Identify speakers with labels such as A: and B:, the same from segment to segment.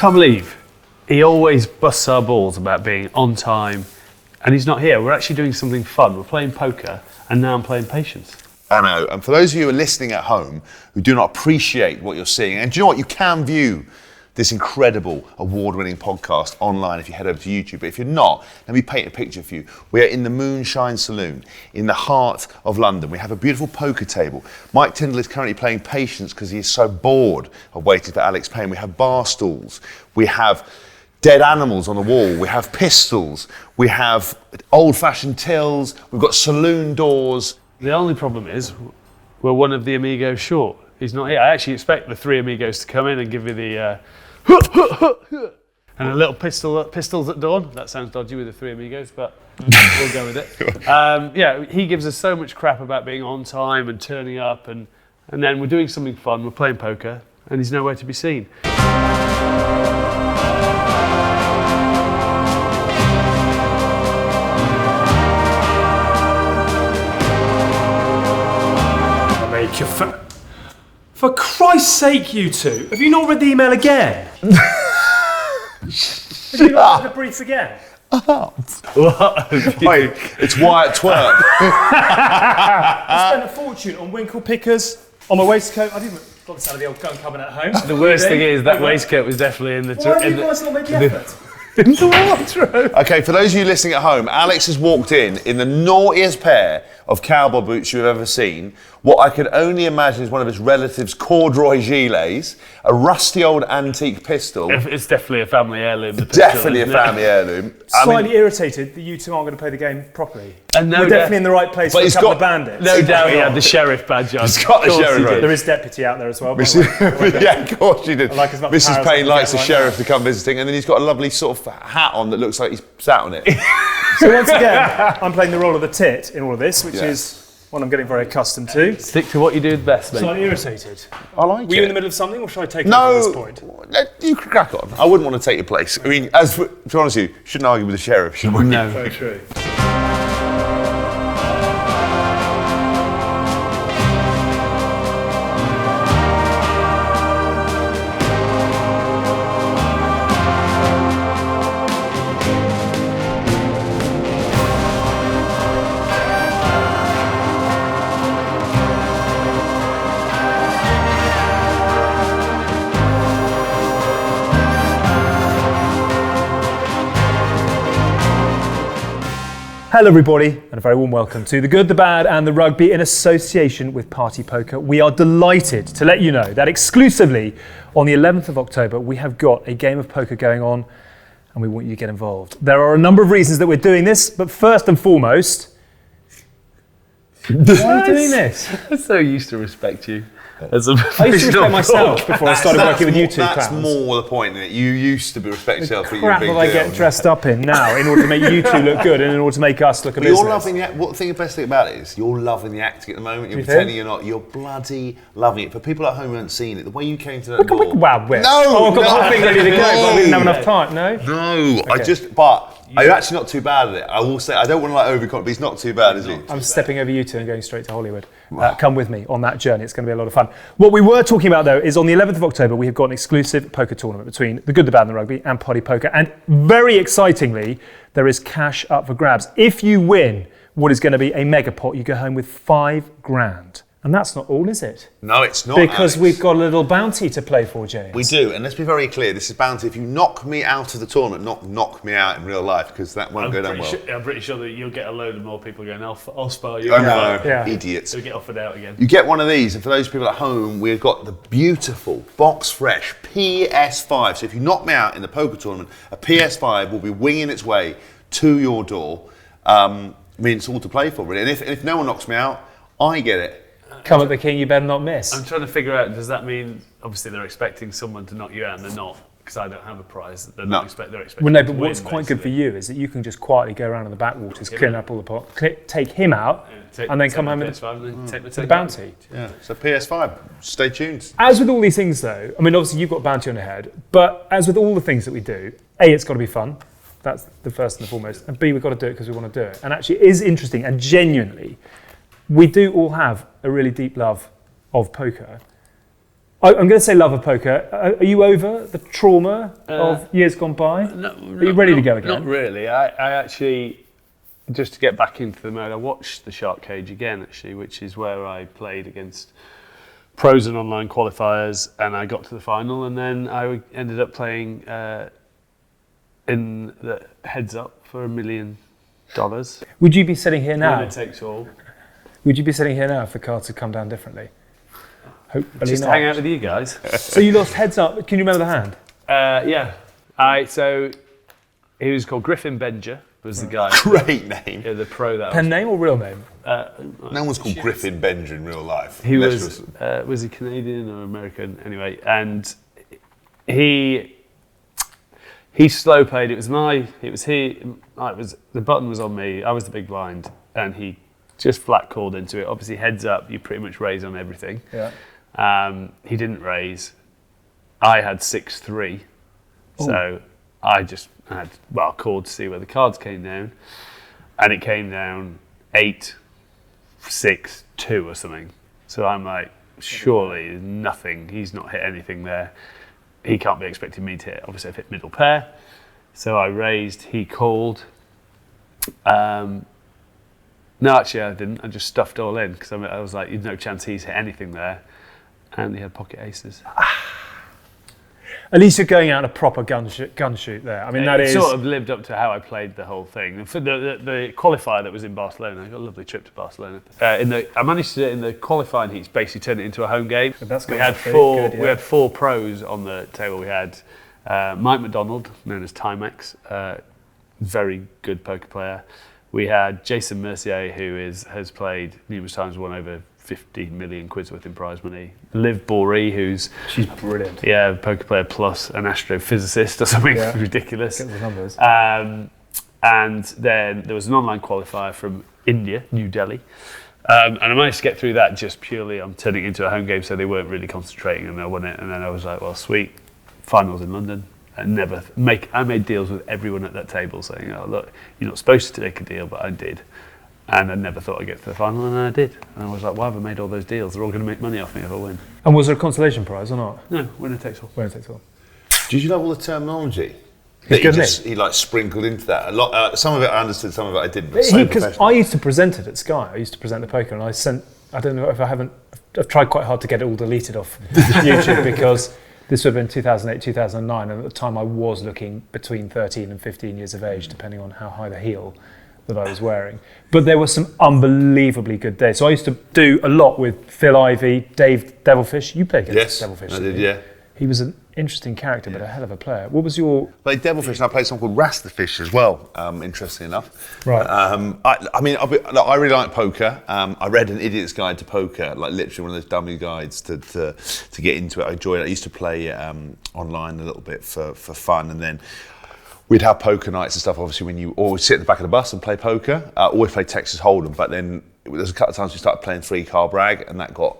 A: can't believe he always busts our balls about being on time, and he's not here. We're actually doing something fun. We're playing poker, and now I'm playing patience.
B: I know, and for those of you who are listening at home who do not appreciate what you're seeing, and do you know what, you can view this incredible award-winning podcast online if you head over to YouTube, but if you're not, let me paint a picture for you. We are in the Moonshine Saloon in the heart of London. We have a beautiful poker table. Mike Tindall is currently playing patience because he is so bored of waiting for Alex Payne. We have bar stools, we have dead animals on the wall, we have pistols, we have old-fashioned tills, we've got saloon doors.
A: The only problem is we're one of the amigos short. He's not here. I actually expect the three amigos to come in and give you the and a little pistols at dawn. That sounds dodgy with the three amigos, but we'll go with it. Yeah, he gives us so much crap about being on time and turning up, and then we're doing something fun. We're playing poker, and he's nowhere to be seen.
C: For Christ's sake, you two, have you not read the email again? Have you not read the brief again?
B: Wait, it's Wyatt Twerk.
C: I spent a fortune on winkle pickers, on my waistcoat. I didn't got the sound of the old gun cabinet at home.
A: The worst thing is that waistcoat was definitely in the...
C: Why have you guys not made the effort?
A: In the wardrobe.
B: Okay, for those of you listening at home, Alex has walked in the naughtiest pair of cowboy boots you've ever seen. What I can only imagine is one of his relatives' corduroy gilets, a rusty old antique pistol.
A: It's definitely a family heirloom.
B: Definitely a family heirloom.
C: Slightly irritated that you two aren't going to play the game proproperly.
A: And
C: We're definitely in the right place for a couple of bandits.
A: No doubt he had the sheriff badge on.
B: He's got the sheriff badge.
C: There is deputy out there as well.
B: Yeah, of course you did.
C: Like as much
B: Mrs.
C: power
B: Payne
C: as
B: likes the
C: right
B: sheriff
C: now.
B: to come visiting, and then he's got a lovely sort of hat on that looks like he's sat on it.
C: So once again, I'm playing the role of the tit in all of this, which is what I'm getting very accustomed to.
A: Stick to what you do best, mate.
C: Slightly irritated.
B: I like it.
C: Were you in the middle of something, or should I take over at this point?
B: No, you can crack on. I wouldn't want to take your place. I mean, to be honest with you, shouldn't argue with the sheriff, should we?
A: No.
C: Very true. Hello everybody, and a very warm welcome to The Good, the Bad and the Rugby in association with Party Poker. We are delighted to let you know that exclusively on the 11th of October we have got a game of poker going on and we want you to get involved. There are a number of reasons that we're doing this, but first and foremost, why are you doing this?
A: I'm so used to respect you. As a
C: I used to respect myself before I started working with you two
B: That's
C: clowns.
B: more the point, isn't it? You used to respect yourself, but you're a
C: Crap
B: big
C: that I
B: deal.
C: get dressed up in now in order to make you two look good and in order to make us look a
B: But
C: business.
B: you're loving the what the best thing about it is you're loving the acting at the moment. You're
C: You
B: pretending
C: think?
B: you're not. You're bloody loving it. For people at home who haven't seen it, the way you came to that door.
C: Wow, whip.
B: No,
C: Oh, I've got the
B: no,
C: whole thing ready to go, but I didn't have enough time, no?
B: No,
C: Okay.
B: but you're actually not too bad at it. I will say, I don't want to overconfident, but he's not too bad, is he?
C: I'm stepping over you two and going straight to Hollywood. Come with me on that journey. It's going to be a lot of fun. What we were talking about, though, is on the 11th of October, we have got an exclusive poker tournament between The Good, the Bad and the Rugby and Party Poker. And very excitingly, there is cash up for grabs. If you win what is going to be a mega pot, you go home with £5,000. And that's not all, is it?
B: No, it's not.
C: Because
B: Alex.
C: we've got a little bounty to play for, James.
B: We do, and let's be very clear, this is bounty. If you knock me out of the tournament, not knock me out in real life, because that won't go down well.
A: I'm pretty sure that you'll get a load of more people going, I'll spar you.
B: I know,
C: Yeah.
B: idiots.
A: So we get offered out again.
B: You get one of these, and for those people at home, we've got the beautiful box fresh PS5. So if you knock me out in the poker tournament, a PS5 will be winging its way to your door. I mean, it's all to play for, really. And if no one knocks me out, I get it.
C: Come at the king, you better not miss.
A: I'm trying to figure out, does that mean, obviously they're expecting someone to knock you out and they're not, because I don't have a prize. They're expecting
C: Well, no,
A: to
C: but what's
A: win,
C: quite good for
A: basically.
C: you is that you can just quietly go around in the backwaters, clean up all the pot, take him out, and then come home with the bounty.
B: Yeah, so PS5, stay tuned.
C: As with all these things, though, I mean, obviously you've got bounty on your head, but as with all the things that we do, A, it's got to be fun. That's the first and the foremost. And B, we've got to do it because we want to do it. And actually, it is interesting, and genuinely, we do all have a really deep love of poker. I'm going to say love of poker. Are you over the trauma of years gone by? Are you ready to go again?
A: Not really. I actually, just to get back into the mode, I watched the Shark Cage again, actually, which is where I played against pros and online qualifiers, and I got to the final, and then I ended up playing in the heads up for $1 million.
C: Would you be sitting here now?
A: Winner takes all.
C: Would you be sitting here now if the cards had come down differently? Hopefully
A: Just
C: not.
A: hang out with you guys.
C: So you lost heads up. Can you remember the hand?
A: Yeah. So he was called Griffin Benger, was the guy.
B: Great name.
A: Yeah, the pro that
C: Pen name or real name?
B: No one's called Griffin Benger in real life.
A: He was he Canadian or American? Anyway, and he slow played. The button was on me. I was the big blind, and he just flat called into it. Obviously, heads up, you pretty much raise on everything.
C: Yeah.
A: He didn't raise. I had 6-3, so I had called to see where the cards came down, and it came down 8-6-2 or something. So I'm like, surely nothing. He's not hit anything there. He can't be expecting me to hit. Obviously, I've hit middle pair. So I raised, he called. No, actually, I didn't. I just stuffed all in because I was like, there's no chance he's hit anything there. And he had pocket aces.
C: At least you're going out a proper gun shoot there. I mean, that
A: it
C: is...
A: sort of lived up to how I played the whole thing. And for the qualifier that was in Barcelona, I got a lovely trip to Barcelona. I managed to, in the qualifying heats, basically turn it into a home game.
C: That's
A: We had four pros on the table. We had Mike McDonald, known as Timex, very good poker player. We had Jason Mercier, who has played numerous times, won over 15 million quid's worth in prize money. Liv Boree,
C: she's brilliant.
A: Yeah, poker player plus an astrophysicist or something ridiculous.
C: Get the numbers.
A: And then there was an online qualifier from India, New Delhi. And I managed to get through that just purely on turning it into a home game, so they weren't really concentrating, and I won it. And then I was like, well, sweet, finals in London. I made deals with everyone at that table saying, oh, look, you're not supposed to take a deal, but I did. And I never thought I'd get to the final, and I did. And I was like, why have I made all those deals? They're all going to make money off me if I win.
C: And was there a consolation prize or not?
A: No, winner takes all.
C: Winner takes all.
B: Did you know all the terminology? He sprinkled into that. A lot. Some of it I understood, some of it I didn't.
C: Because I used to present it at Sky. I used to present the poker, and I don't know if I've tried quite hard to get it all deleted off YouTube because this would have been 2008, 2009, and at the time I was looking between 13 and 15 years of age, depending on how high the heel that I was wearing. But there were some unbelievably good days. So I used to do a lot with Phil Ivey, Dave Devilfish. You played against Devilfish.
B: I did, yeah.
C: He was an interesting character, but a hell of a player. What was your...
B: I played Devilfish, and I played something called Rasterfish as well, interestingly enough.
C: Right.
B: I really like poker. I read an Idiot's Guide to Poker, like literally one of those dummy guides to get into it. I enjoyed it. I used to play online a little bit for fun, and then we'd have poker nights and stuff, obviously, when you always sit at the back of the bus and play poker. Always play Texas Hold'em, but then there's a couple of times we started playing 3-card brag, and that got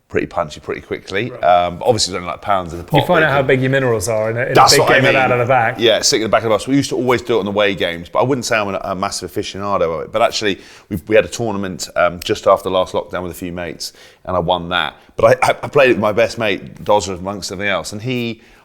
B: pretty punchy pretty quickly. Right. Obviously, it's only like pounds in the pot.
C: You find out how big your minerals are in a big game out of the back.
B: Yeah, sitting at the back of the bus. We used to always do it on the away games, but I wouldn't say I'm a massive aficionado of it. But actually, we had a tournament just after the last lockdown with a few mates, and I won that. But I played it with my best mate, Dozzer, amongst everything else, and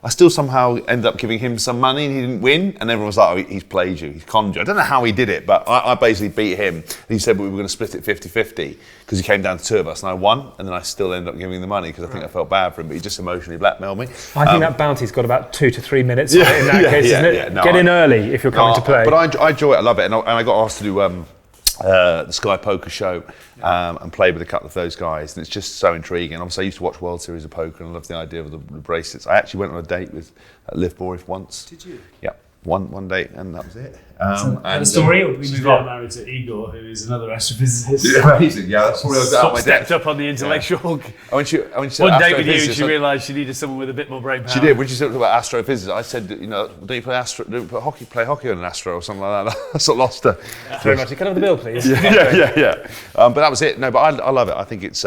B: I still somehow ended up giving him some money, and he didn't win, and everyone was like, oh, he's played you, he's conned you. I don't know how he did it, but I basically beat him, and he said we were going to split it 50-50, because he came down to two of us, and I won, and then I still ended up giving him the money, because I think I felt bad for him, but he just emotionally blackmailed me.
C: I think that bounty's got about 2 to 3 minutes in that case, isn't it?
B: Yeah, no,
C: Get in early if you're coming to play.
B: But I enjoy it, I love it, and I got asked to do the Sky Poker show and play with a couple of those guys, and it's just so intriguing. Obviously, I used to watch World Series of Poker, and I love the idea of the bracelets. I actually went on a date with Liv Boree once.
A: Did you?
B: Yeah, one date, and that was it.
C: And the story?
A: We moved on married to Igor, who is another astrophysicist.
B: Yeah, amazing. Yeah, that's probably out my
A: stepped up on the intellectual.
B: Yeah. When she said
A: one date with you, she realised she needed someone with a bit more brain power.
B: She did. When she said about astrophysics, I said, don't you play hockey on an astro or something like that? I sort of lost her.
C: Very much. Can I have the bill, please?
B: Yeah. But that was it. No, but I love it. I think it's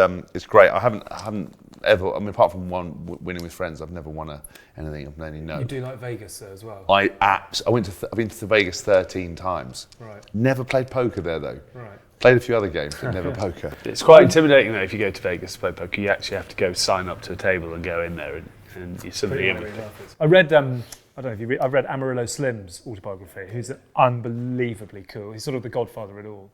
B: great. I haven't ever. I mean, apart from winning with friends, I've never won anything of any note.
C: You do like Vegas though, as well.
B: I've been to Vegas 13 times.
C: Right.
B: Never played poker there though.
C: Right.
B: Played a few other games, but never poker.
A: It's quite intimidating though if you go to Vegas to play poker. You actually have to go sign up to a table and go in there, and you're suddenly in.
C: I read, I don't know if you read, I've read Amarillo Slim's autobiography, who's unbelievably cool. He's sort of the godfather of it all.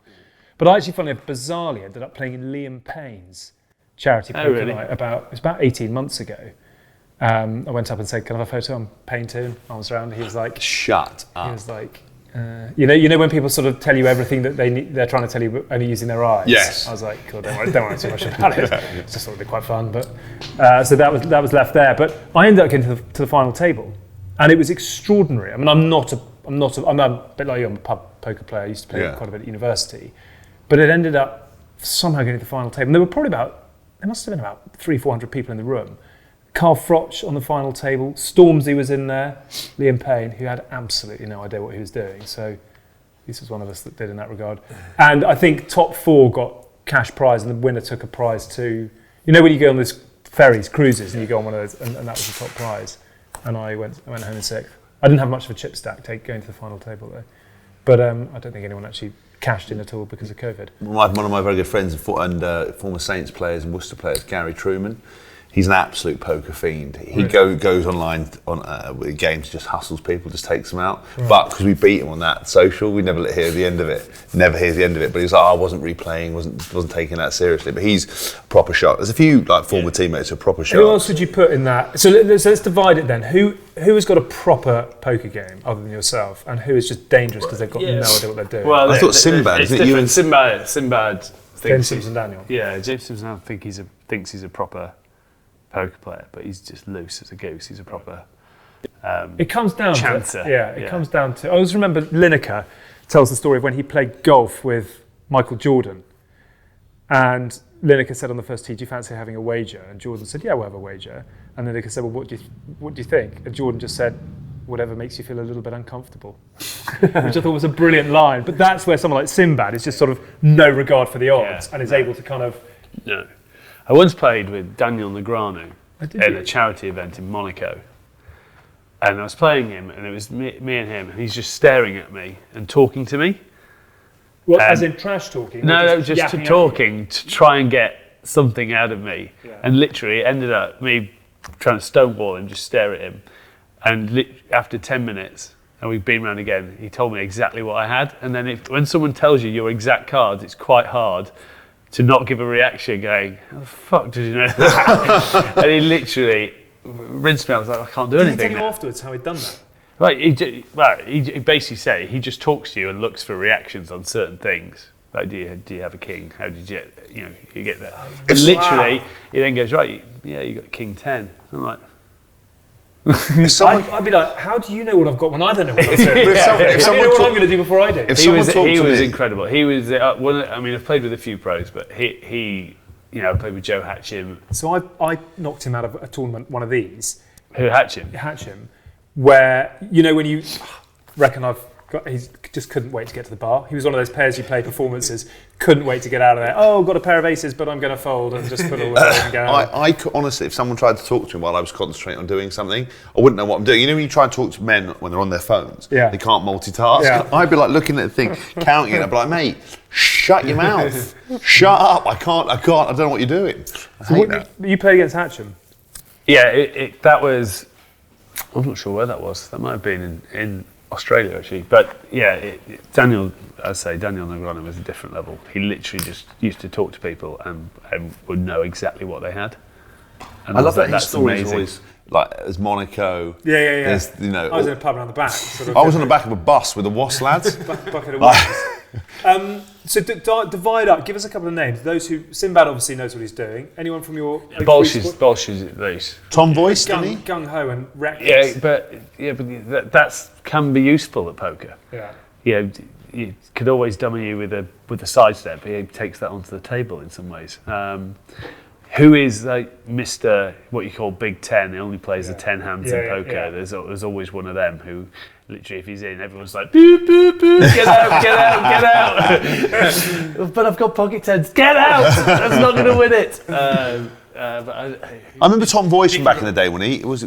C: But I actually, funnily, bizarrely ended up playing in Liam Payne's charity poker night about 18 months ago. I went up and said, "Can I have a photo?" I'm Payne too. Arms around. He was like,
B: "Shut up."
C: He was like, you know when people sort of tell you everything that they're trying to tell you, but only using their eyes.
B: Yes.
C: I was like, "Cool, don't worry too much about it." It's just thought it'd be quite fun, but so that was left there. But I ended up getting to the final table, and it was extraordinary. I mean, I'm a bit like you. I'm a pub poker player. I used to play quite a bit at university, but it ended up somehow getting to the final table. And there were probably there must have been about 300-400 people in the room. Carl Froch on the final table, Stormzy was in there, Liam Payne, who had absolutely no idea what he was doing. So this was one of us that did in that regard. And I think top 4 got cash prize, and the winner took a prize too. You know when you go on these ferries, cruises, and you go on one of those, and that was the top prize. And I went home in 6th. I didn't have much of a chip stack going to the final table though. But I don't think anyone actually cashed in at all because of COVID.
B: One of my very good friends and former Saints players and Worcester players, Gary Truman, he's an absolute poker fiend. He goes online with games, just hustles people, just takes them out. Right. But because we beat him on that social, we never hear the end of it. Never hears the end of it. But he's like, I wasn't replaying, wasn't taking that seriously. But he's a proper shot. There's a few former teammates who are proper shots.
C: Who else would you put in that? So let's divide it then. Who has got a proper poker game other than yourself, and who is just dangerous because they've got no idea what they're doing?
B: Well, I thought Sinbad.
A: It's different. Sinbad.
C: James Simpson Daniel.
A: Yeah, James Simpson. I think thinks he's a proper poker player, but he's just loose as a goose. He's a proper
C: it comes down
A: chancer.
C: It comes down to. I always remember Lineker tells the story of when he played golf with Michael Jordan, and Lineker said on the first tee, "Do you fancy having a wager?" And Jordan said, "Yeah, we'll have a wager." And Lineker said, "Well, what do you think?" And Jordan just said, "Whatever makes you feel a little bit uncomfortable," which I thought was a brilliant line. But that's where someone like Sinbad is just sort of no regard for the odds and is able to kind of.
A: No. I once played with Daniel Negreanu at a charity event in Monaco, and I was playing him, and it was me and him, and he's just staring at me and talking to me.
C: Well, as in trash talking?
A: No, just talking to try and get something out of me, and literally it ended up me trying to stonewall him, just stare at him, and after 10 minutes, and we've been round again, he told me exactly what I had, and then when someone tells you your exact cards, it's quite hard to not give a reaction going, "How the fuck did you know that?" And he literally rinsed me. I was like, I can't do anything.
C: Did he tell you afterwards how he'd done that?
A: Right, he basically said he just talks to you and looks for reactions on certain things. Like, do you have a king? How did you get there? And literally, he then goes, right, you got king 10. I'm like,
C: I'd be like, how do you know what I've got when I don't know what I'm doing? If someone know what I'm going to do before I do.
A: He was incredible. He was. I've played with a few pros, but he I played with Joe Hatchim.
C: So I knocked him out of a tournament, one of these.
A: Who Hatchim?
C: Hatchim, where when you reckon he just couldn't wait to get to the bar. He was one of those pairs you play performances, couldn't wait to get out of there. Oh, got a pair of aces, but I'm going to fold and just put all the and go.
B: I could, honestly, if someone tried to talk to him while I was concentrating on doing something, I wouldn't know what I'm doing. You know when you try and talk to men when they're on their phones, they can't multitask. Yeah. I'd be like looking at the thing, counting it. I'd be like, mate, shut your mouth, shut up. I can't. I don't know what you're doing. I hate that.
C: You played against Hatchim?
A: Yeah, that was. I'm not sure where that was. That might have been in Australia actually, but Daniel Negreanu was a different level. He literally just used to talk to people and would know exactly what they had. And
B: I love that his
A: that's
B: stories
A: amazing.
B: always like as Monaco.
C: Yeah. I was in a pub around the back.
B: I was on the back of a bus with the Wasp lads.
C: Bucket of wines. So divide up. Give us a couple of names. Those who Sinbad obviously knows what he's doing. Anyone from your
A: Bolsh is at least.
B: Tom Voice, didn't he?
C: Gung ho and reckless.
A: But that can be useful at poker.
C: Yeah.
A: You could always dummy you with a sidestep. He takes that onto the table in some ways. Who is like Mr. what you call Big Ten? He only plays the 10 hands in poker. Yeah. There's always one of them who, literally, if he's in, everyone's like, boo, boo, boo, get out, get out, get out. But I've got pocket tens, get out. That's not going to win it.
B: I remember Tom Voice from back in the day when he was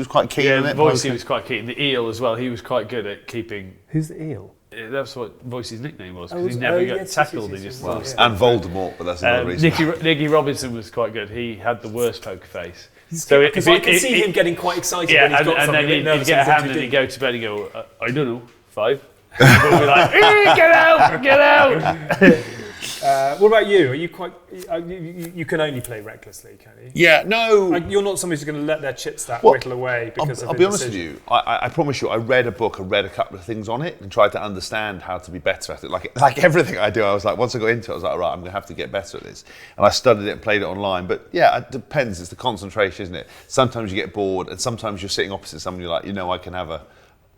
B: quite keen on it.
A: Voice, he was quite keen. The eel as well. He was quite good at keeping.
C: Who's the eel?
A: That's what Voice's nickname was, because he never got tackled. He just lost.
B: And Voldemort, but that's another reason.
A: Nicky Robinson was quite good. He had the worst poker face.
C: Because I can see him getting quite excited when he's got something.
A: And then he'd get a hand and he'd go to bed and go, I don't know, 5. And we'll be like, get out, get out.
C: What about you? Are you quite? You can only play recklessly, can you?
B: Yeah, no.
C: You're not somebody who's going to let their chips that whittle away because
B: I'll be honest with you. I promise you, I read a book, I read a couple of things on it, and tried to understand how to be better at it. Like everything I do, I was like, once I got into it, I was like, right, I'm going to have to get better at this. And I studied it and played it online. But yeah, it depends. It's the concentration, isn't it? Sometimes you get bored, and sometimes you're sitting opposite someone. You're like, I can have a.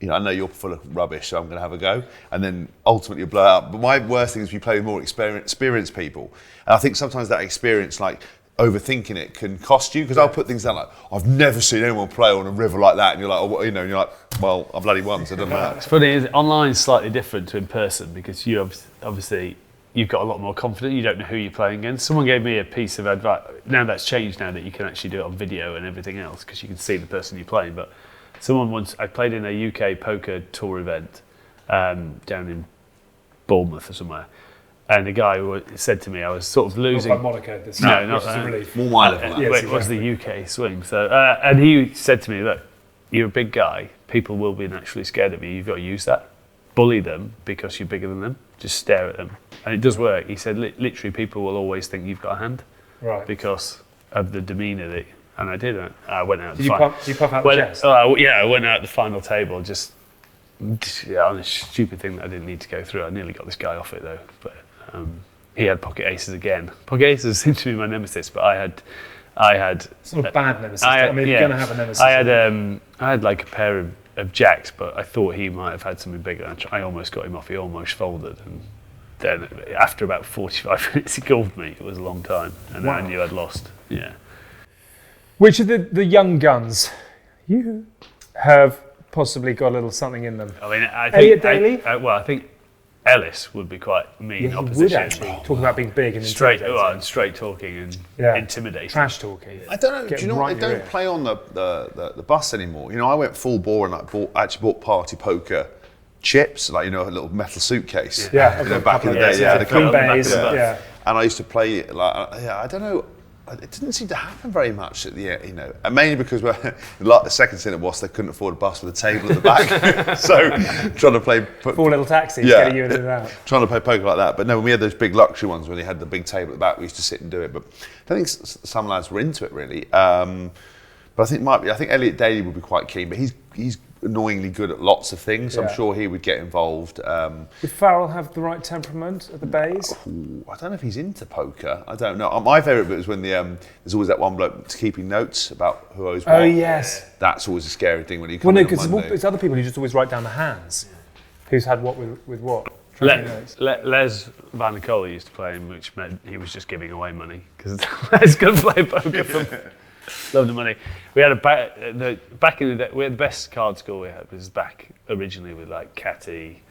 B: I know you're full of rubbish, so I'm going to have a go. And then ultimately you blow out. But my worst thing is you play with more experienced people. And I think sometimes that experience, like overthinking it, can cost you. Because I'll put things down like, I've never seen anyone play on a river like that. And you're like, and you're like, well, I bloody won, so it doesn't matter.
A: It's funny, online is slightly different to in person, because you obviously, you've got a lot more confidence. You don't know who you're playing against. Someone gave me a piece of advice. Now that's changed now that you can actually do it on video and everything else, because you can see the person you're playing. But I played in a UK poker tour event down in Bournemouth or somewhere, and the guy said to me, I was sort of losing.
C: Not like Monaco, this
A: no, not
C: a relief.
B: More my level.
A: It was the UK swing. So, and he said to me, look, you're a big guy. People will be naturally scared of you. You've got to use that. Bully them because you're bigger than them. Just stare at them, and it does work. He said, literally, people will always think you've got a hand, right? Because of the demeanour that. And I did. I went out.
C: Did you puff out the chest?
A: I went out the final table on a stupid thing that I didn't need to go through. I nearly got this guy off it though. But he had pocket aces again. Pocket aces seemed to be my nemesis, but I had. It's not
C: a bad nemesis. You're going to have a nemesis.
A: I had like a pair of jacks, but I thought he might have had something bigger. I almost got him off. He almost folded, and then after about 45 minutes, he called me. It was a long time, and then I knew I'd lost. Yeah.
C: Which of the young guns you have possibly got a little something in them?
A: I mean, I think
C: Elliot Daly?
A: I think Ellis would be quite mean opposition.
C: Would actually talking about being big and
A: straight talking and intimidating.
C: Trash talking.
B: I don't know. Do you know what? They don't play on the bus anymore. I went full bore and actually bought party poker chips, like a little metal suitcase.
C: Yeah,
B: back in the day.
C: Yeah, the clean bays. Yeah.
B: And I used to play it like I don't know. It didn't seem to happen very much at the end, and mainly because the second thing it was they couldn't afford a bus with a table at the back, so trying to play
C: 4 little taxis getting you in and out.
B: Trying to play poker like that, but no, when we had those big luxury ones where they had the big table at the back, we used to sit and do it. But I think some lads were into it really. But I think Elliot Daly would be quite keen, but he's annoyingly good at lots of things. So I'm sure he would get involved.
C: Would Farrell have the right temperament at the bays?
B: I don't know if he's into poker. I don't know. My favourite bit was when there's always that one bloke keeping notes about who owes what.
C: Oh yes.
B: That's always a scary thing when you come in on Monday.
C: Because it's other people who just always write down the hands. Who's had what with what?
A: Les Van der Kolen used to play him, which meant he was just giving away money because Les couldn't play poker for love the money. We had back in the day. We had the best card score we had was back originally with like Catty,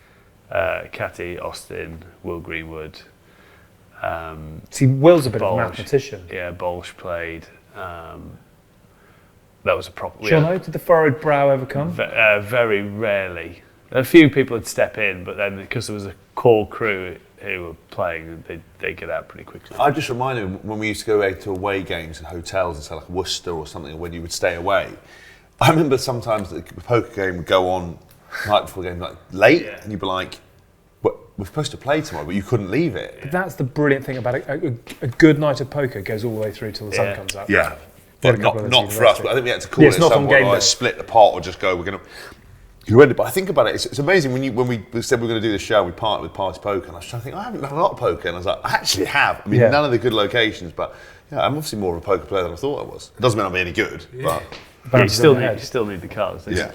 A: Austin, Will Greenwood.
C: See, Will's a bit
A: Bolsh,
C: of a mathematician.
A: Yeah, Bolsh played. That was a proper.
C: Jono, did the furrowed brow ever come?
A: Very rarely. A few people would step in, but then because there was a core crew who were playing, they'd get out pretty quickly.
B: I just reminded me when we used to go to away games in hotels and say like Worcester or something, when you would stay away. I remember sometimes the poker game would go on night before the game, like late, and you'd be like, we're supposed to play tomorrow, but you couldn't leave it.
C: But that's the brilliant thing about it. A good night of poker goes all the way through till the sun comes up.
B: Yeah. But not for us, but I think we had to call it somewhat like split the pot or just go, we're going to... But I think about it, it's amazing when we said we were going to do this show, we partnered with Party Poker, and I was trying to think, I haven't done a lot of poker, and I was like, I actually have. I mean, none of the good locations, but I'm obviously more of a poker player than I thought I was. It doesn't mean I'm any good, but...
A: you still need the cards, don't you?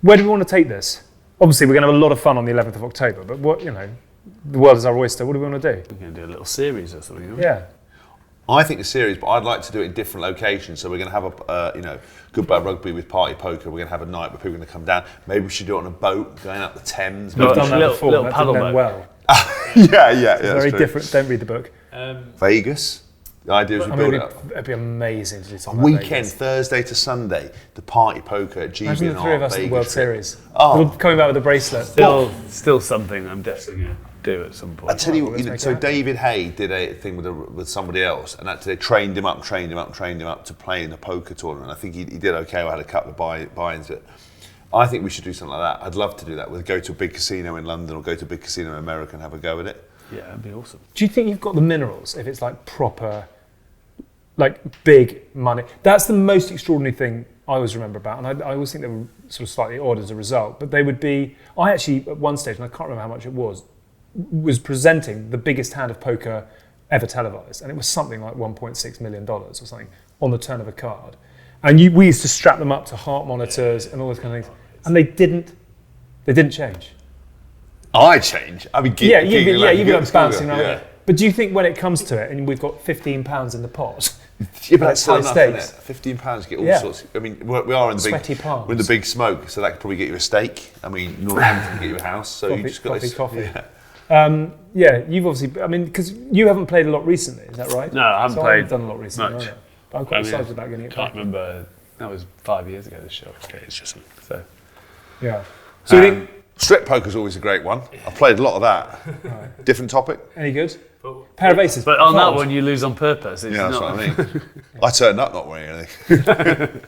C: Where do we want to take this? Obviously, we're going to have a lot of fun on the 11th of October, but what, The world is our oyster. What do we want to do?
A: We're going to do a little series or something. Aren't we?
C: Yeah.
B: I think the series, but I'd like to do it in different locations. So we're going to have a, Good Bad Rugby with Party Poker. We're going to have a night where people are going to come down. Maybe we should do it on a boat going up the Thames.
C: We've done that
A: little-
C: before.
A: little
C: That
A: paddle
C: didn't end
A: boat.
C: well.
B: yeah.
C: Very different. Don't read the book.
B: Vegas. The idea is we build it up.
C: It'd be amazing to do
B: A
C: something like
B: weekend,
C: Vegas.
B: Thursday to Sunday, the Party Poker at GB
C: Imagine
B: and
C: the three of us at the
B: Vegas
C: World
B: trip.
C: Series.
B: Oh.
C: We're coming back with a bracelet.
A: Still something I'm definitely going to do at some point.
B: I tell you,
C: let's make it
B: so
C: happen.
B: David Hay did a thing with somebody else, and actually they trained him up to play in a poker tournament. I think he did okay. I had a couple of buy-ins. I think we should do something like that. I'd love to do that. We'll go to a big casino in London or go to a big casino in America and have a go at it.
A: Yeah, that'd be awesome.
C: Do you think you've got the minerals if it's like proper, like big money? That's the most extraordinary thing I always remember about, and I always think they were sort of slightly odd as a result, but they would be, I actually at one stage, and I can't remember how much it was presenting the biggest hand of poker ever televised, and it was something like $1.6 million or something on the turn of a card. And we used to strap them up to heart monitors and all those kind of things, and they didn't change.
B: I change. I mean,
C: You'd be like bouncing around.
B: Yeah.
C: But do you think when it comes to it, and we've got £15 in the pot,
B: Yeah, but that's still
C: high
B: enough,
C: stakes.
B: isn't it? £15 to get all
C: Yeah.
B: sorts. I mean, we are in the
C: Sweaty
B: big,
C: palms.
B: we're in the big smoke, so that could probably get you a steak. I mean, Northampton can get you a house. So you just got
C: coffee.
B: Yeah.
C: Yeah, you've obviously, I mean, because you haven't played a lot recently, is that right?
A: No, I haven't
C: So
A: played
C: I've done a lot recently.
A: much.
C: haven't I? But I'm quite excited about getting it
A: Can't
C: back.
A: remember. That was 5 years ago. This show. Okay, it's just so.
C: Yeah. So you think,
B: Strip poker's always a great one. I've played a lot of that. Different topic?
C: any good? Pair of aces.
A: But on that
C: Fold.
A: one, you lose on purpose. It's
B: Yeah, that's
A: not,
B: what I mean. I turned up not wearing anything.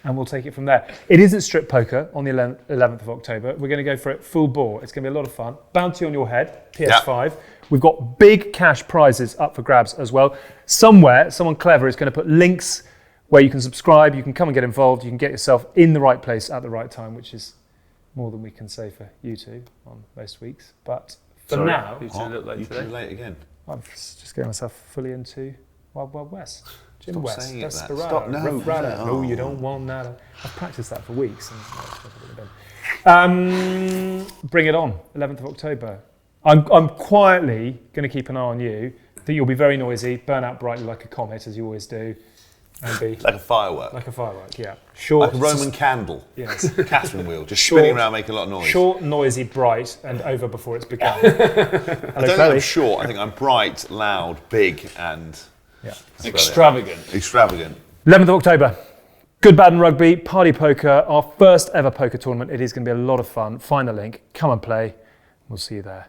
C: And we'll take it from there. It isn't strip poker on the 11th of October. We're going to go for it full bore. It's going to be a lot of fun. Bounty on your head, PS5. We've got big cash prizes up for grabs as well. Somewhere, someone clever is going to put links where you can subscribe, you can come and get involved, you can get yourself in the right place at the right time, which is more than we can say for you two on most weeks. But for
A: Sorry,
C: now,
A: you turned up late
B: You
A: today.
B: too late again.
C: I'm just getting myself fully into Wild Wild West. Jim
B: Stop
C: West,
B: saying it, that.
C: Desperado,
B: Stop, no,
C: Rough Rider.
B: no.
C: No, you don't want nada. I've practiced that for weeks. And bring it on, 11th of October. I'm quietly going to keep an eye on you. That you'll be very noisy, burn out brightly like a comet, as you always do, and be
B: Like a firework.
C: like a firework. Yeah, short,
B: Like a Roman candle.
C: yes,
B: Catherine wheel. Just
C: Short.
B: spinning around making a lot of noise.
C: short, noisy, bright, and over before it's begun.
B: I don't think
C: Kelly.
B: I'm short. I think I'm bright, loud, big, and
C: Yeah.
A: Extravagant.
B: extravagant.
C: 11th of October. Good, Bad and Rugby, Party Poker, our first ever poker tournament. It is going to be a lot of fun. Find the link, come and play. We'll see you there.